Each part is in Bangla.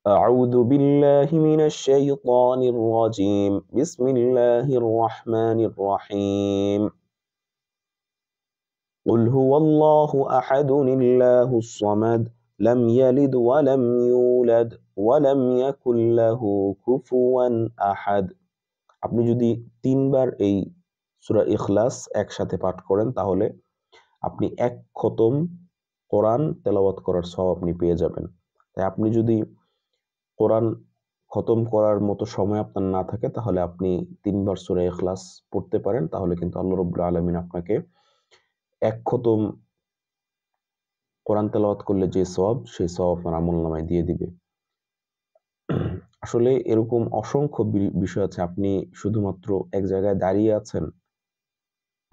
أعوذ بالله من الشيطان الرجيم بسم الله الرحمن الرحيم قل هو الله أحد الله الصمد لم يلد ولم يولد ولم يكن له كفوا أحد। আপনি যদি 3 বার এই সূরা ইখলাস একসাথে পাঠ করেন তাহলে আপনি এক খতম কোরআন তেলাওয়াত করার সওয়াব আপনি পেয়ে যাবেন। তাই আপনি যদি কোরআন খতম করার মতো সময় আপনার না থাকে তাহলে আপনি 3 বার সূরা ইখলাস পড়তে পারেন, তাহলে কিন্তু আল্লাহ রাব্বুল আলামিন আপনাকে এক খতম কোরআন তেলাওয়াত করলে যে সওয়াব সেই সওয়াব আপনার আমলনামায় দিয়ে দিবে। আসলে এরকম অসংখ্য বিষয় আছে। আপনি শুধুমাত্র এক জায়গায় দাঁড়িয়ে আছেন,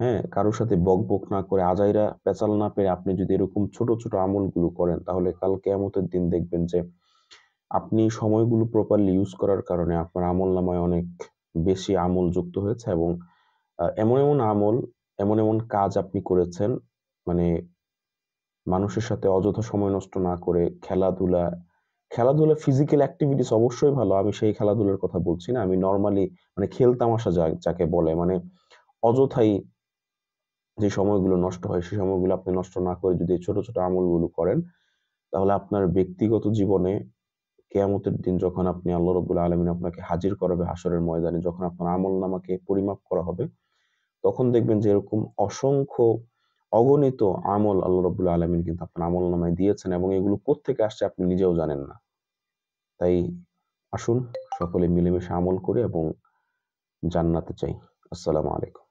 হ্যাঁ, কারোর সাথে বকবক না করে আজাইরা পেঁচাল না পেরে আপনি যদি এরকম ছোট ছোট আমলগুলো করেন তাহলে কাল কিয়ামতের দিন দেখবেন যে আপনি সময়গুলো প্রপারলি ইউজ করার কারণে আপনার আমলনামায় অনেক বেশি আমল যুক্ত হয়েছে এবং এমন এমন আমল, এমন এমন কাজ আপনি করেছেন, মানে মানুষের সাথে অযথা সময় নষ্ট না করে খেলাধুলা ফিজিক্যাল অ্যাক্টিভিটিস অবশ্যই ভালো। আমি সেই খেলাধুলার কথা বলছি না। আমি নরমালি মানে খেলতামাশা যাকে বলে, মানে অযথাই যে সময়গুলো নষ্ট হয় সেই সময়গুলো আপনি নষ্ট না করে যদি ছোট ছোট আমলগুলো করেন তাহলে আপনার ব্যক্তিগত জীবনে কিয়ামতের দিন যখন আপনি আল্লাহ রাব্বুল আলামিন আপনাকে হাজির করাবে হাশরের ময়দানে, যখন আপনার আমলনামাকে পরিমাপ করা হবে তখন দেখবেন যে এরকম অসংখ্য অগণিত আমল আল্লাহ রাব্বুল আলামিন কিন্তু আপনার আমলনামায় দিয়েছেন এবং এগুলো কোত্থেকে আসছে আপনি নিজেও জানেন না। তাই আসুন সকলে মিলেমিশে আমল করি এবং জান্নাতে চাই। আসসালামু আলাইকুম।